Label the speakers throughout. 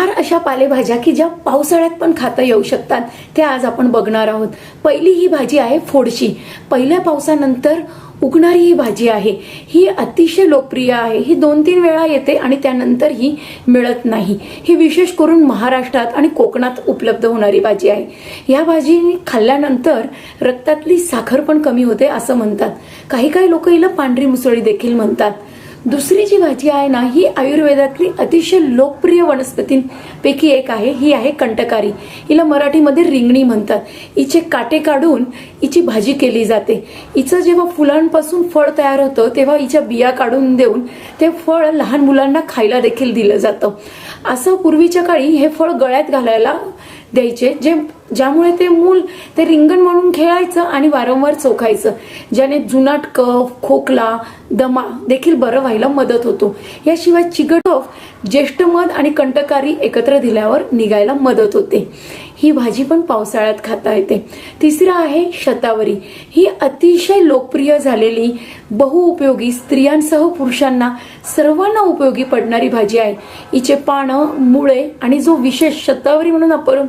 Speaker 1: अशा पालेभाज्या की ज्या पावसाळ्यात पण खाता येऊ शकतात त्या आज आपण बघणार आहोत। पहिली ही भाजी आहे फोडशी। पहिल्या पावसानंतर उगणारी ही भाजी आहे। ही अतिशय लोकप्रिय आहे। ही 2-3 वेळा येते आणि त्यानंतर ही मिळत नाही। ही विशेष करून महाराष्ट्रात आणि कोकणात उपलब्ध होणारी भाजी आहे। या भाजी खाल्ल्यानंतर रक्तातली साखर पण कमी होते असं म्हणतात। काही लोक हिला पांढरी मुसळी देखील म्हणतात। दुसरी जी भाजी आहे ना, ही आयुर्वेदातली अतिशय लोकप्रिय वनस्पतींपैकी एक आहे। ही आहे कंटकारी। हिला मराठीमध्ये रिंगणी म्हणतात। हिचे काटे काढून हिची भाजी केली जाते। हिचं जेव्हा फुलांपासून फळ तयार होतं तेव्हा हिच्या बिया काढून देऊन ते फळ लहान मुलांना खायला देखील दिलं जातं। असं पूर्वीच्या काळी हे फळ गळ्यात घालायला द्यायचे, ज्यामुळे ते मूल ते रिंगण म्हणून खेळायचं आणि वारंवार चोखायचं, ज्याने जुनाट कफ, खोकला, दमा देखील बरं व्हायला मदत होतो। याशिवाय चिकट कफ, ज्येष्ठ मध आणि कंटकारी एकत्र दिल्यावर निघायला मदत होते। ही भाजी पण पावसाळ्यात खाता येते। तिसरा आहे शतावरी। ही अतिशय लोकप्रिय झालेली बहुउपयोगी स्त्रियांसह पुरुषांना सर्वांना उपयोगी पडणारी भाजी आहे। हिचे पानं, मुळे आणि जो विशेष शतावरी म्हणून आपण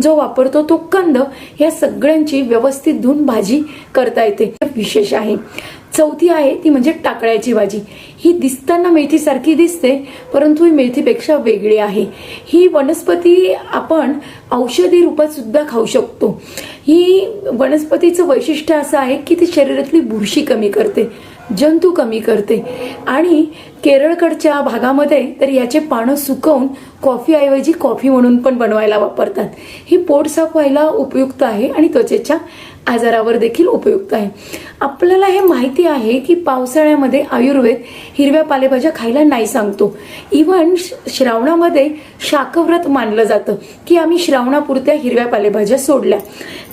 Speaker 1: जो वापरतो तो कंद, या सगळ्यांची व्यवस्थित धुवून भाजी करता येते, विशेष आहे। चौथी आहे ती म्हणजे टाकळ्याची भाजी। ही दिसताना मेथीसारखी दिसते परंतु ही मेथीपेक्षा वेगळी आहे। ही वनस्पती आपण औषधी रूपात सुद्धा खाऊ शकतो। ही वनस्पतीचं वैशिष्ट्य असं आहे की ती शरीरातली बुरशी कमी करते, जंतू कमी करते आणि केरळकडच्या भागामध्ये तर याचे पानं सुकवून कॉफीऐवजी कॉफी म्हणून पण बनवायला वापरतात। ही पोट साफ व्हायला उपयुक्त आहे आणि त्वचेच्या आजारावर देखील उपयुक्त आहे। आपल्याला हे माहिती आहे की पावसाळ्यामध्ये आयुर्वेद हिरव्या पालेभाज्या खायला नाही सांगतो। इव्हन श्रावणामध्ये शाकव्रत मानलं जातं की आम्ही श्रावणापुरत्या हिरव्या पालेभाज्या सोडल्या।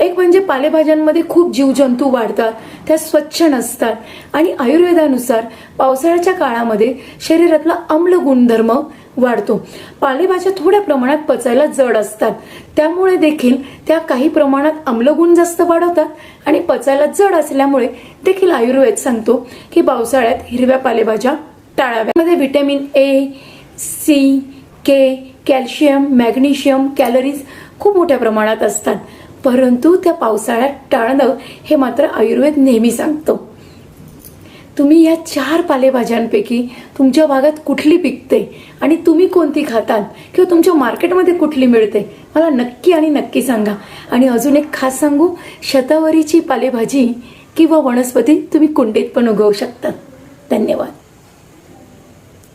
Speaker 1: एक म्हणजे पालेभाज्यांमध्ये खूप जीवजंतू वाढतात, त्या स्वच्छ नसतात आणि आयुर्वेदानुसार पावसाळ्याच्या काळामध्ये शरीरातला आम्ल गुणधर्म वाढतो। पालेभाज्या थोड्या प्रमाणात पचायला जड असतात, त्यामुळे देखील त्या काही प्रमाणात आम्लगुण जास्त वाढवतात आणि पचायला जड असल्यामुळे देखील आयुर्वेद सांगतो की पावसाळ्यात हिरव्या पालेभाज्या टाळाव्या। मध्ये vitamin A, C, K, calcium, magnesium, calories खूप मोठ्या प्रमाणात असतात, परंतु त्या पावसाळ्यात टाळणं हे मात्र आयुर्वेद नेहमी सांगतो। तुम्ही या 4 पालेभाज्यांपैकी तुमच्या भागात कुठली पिकते आणि तुम्ही कोणती खातात किंवा तुमच्या मार्केटमध्ये कुठली मिळते मला नक्की सांगा। आणि अजून एक खास सांगू, शतावरीची पालेभाजी किंवा वनस्पती तुम्ही कुंडीत पण उगवू शकता। धन्यवाद।